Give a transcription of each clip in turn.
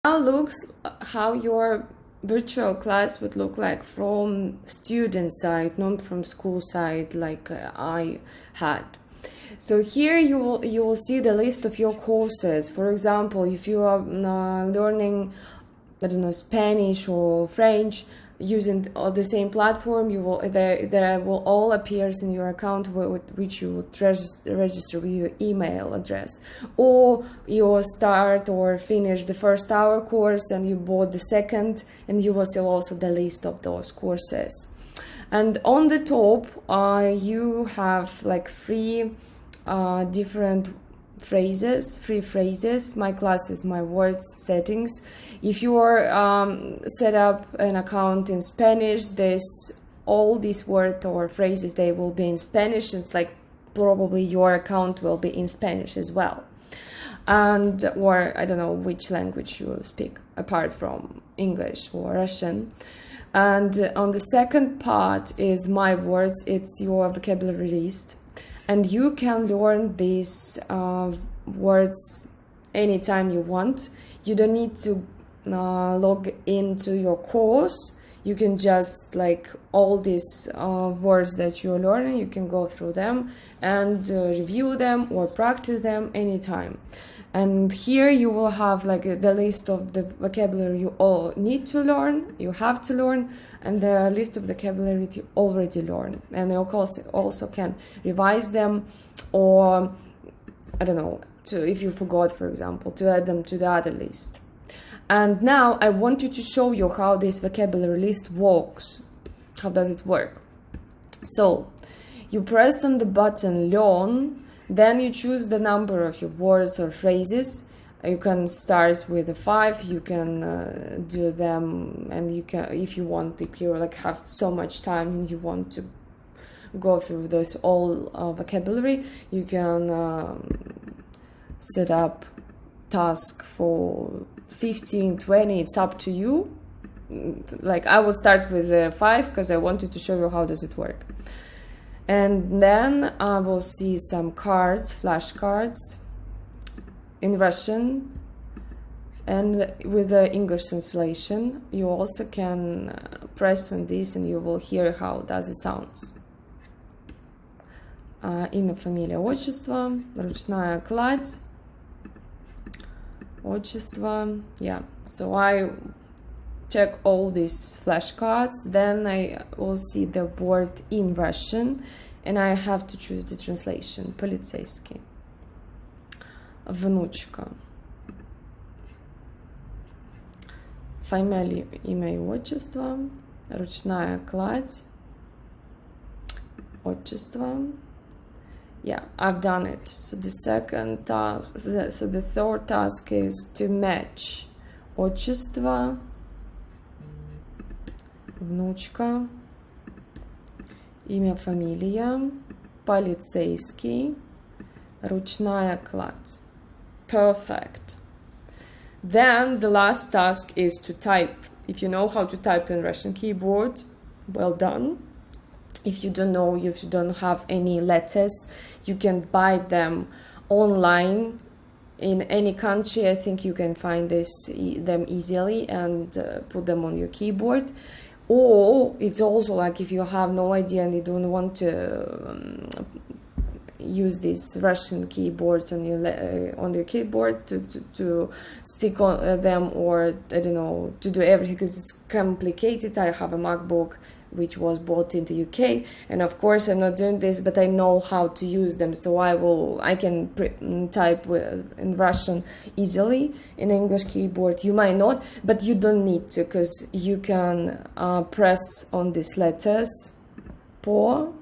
Now looks how your virtual class would look like from student side, not from school side like I had. So here you will see the list of your courses. For example, if you are learning, I don't know, Spanish or French using the same platform, you will there will all appears in your account with which you would register with your email address. Or you start or finish the first hour course and you bought the second, and you will see also the list of those courses. And on the top you have like free different free phrases. My classes, my words settings. If you are set up an account in Spanish, all these words or phrases, they will be in Spanish. It's like probably your account will be in Spanish as well. And or I don't know which language you speak apart from English or Russian. And on the second part is my words. It's your vocabulary list. And you can learn these words anytime you want. You don't need to log into your course. You can just like all these words that you're learning, you can go through them and review them or practice them anytime. And here you will have like the list of the vocabulary you all need to learn, you have to learn, and the list of vocabulary you already learned. And you also can revise them, or I don't know, if you forgot, for example, to add them to the other list. And now I want you to show you how this vocabulary list works. How does it work? So you press on the button Learn. Then you choose the number of your words or phrases. You can start with 5. You can do them, and you can, if you want, if you like have so much time and you want to go through this all vocabulary, you can set up task for 15, 20. It's up to you. Like I will start with 5 because I wanted to show you how does it work. And then I will see some cards, flashcards in Russian and with the English translation. You also can press on this and you will hear how does it sounds. Имя, фамилия, отчество, ручная кладь, отчество. Yeah, so I check all these flashcards, then I will see the word in Russian, and I have to choose the translation. Полицейский. Внучка. Фамилия, имя и отчество, ручная кладь, отчество. Yeah, I've done it. So the second task, so the third task is to match отчество, внучка, имя, фамилия, полицейский, ручная кладь. Perfect. Then the last task is to type. If you know how to type in Russian keyboard, well done. If you don't know, if you don't have any letters, you can buy them online in any country. I think you can find them easily and put them on your keyboard. Or it's also like if you have no idea and you don't want to use these Russian keyboards on your keyboard to stick on them, or I don't know, to do everything because it's complicated. I have a MacBook which was bought in the UK, and of course I'm not doing this, but I know how to use them, so I can type in Russian easily. In English keyboard you might not, but you don't need to, because you can press on these letters. Po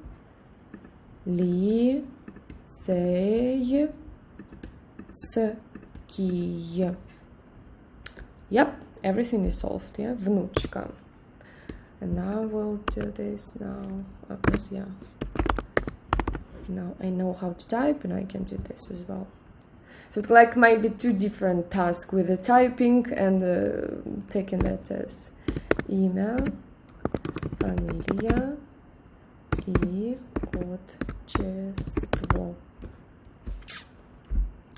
li цей ский. Yep, everything is solved. Yeah, внучка. And now we'll do this now, because yeah, now I know how to type and I can do this as well. So it like might be two different tasks with the typing and taking letters. Имя, фамилия и отчество.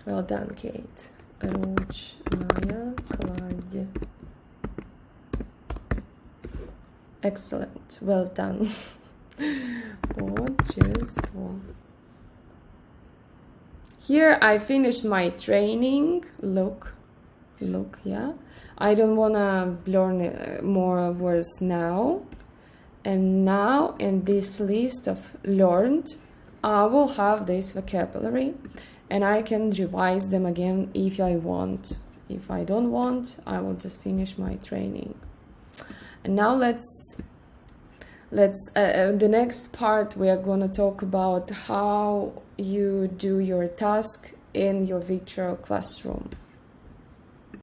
Well done, Kate. Ручная кладь. Excellent. Well done. Отчество. Here I finished my training. Look, yeah. I don't wanna learn more words now. And now in this list of learned, I will have this vocabulary and I can revise them again if I want. If I don't want, I will just finish my training. And now let's the next part we are going to talk about how you do your task in your virtual classroom.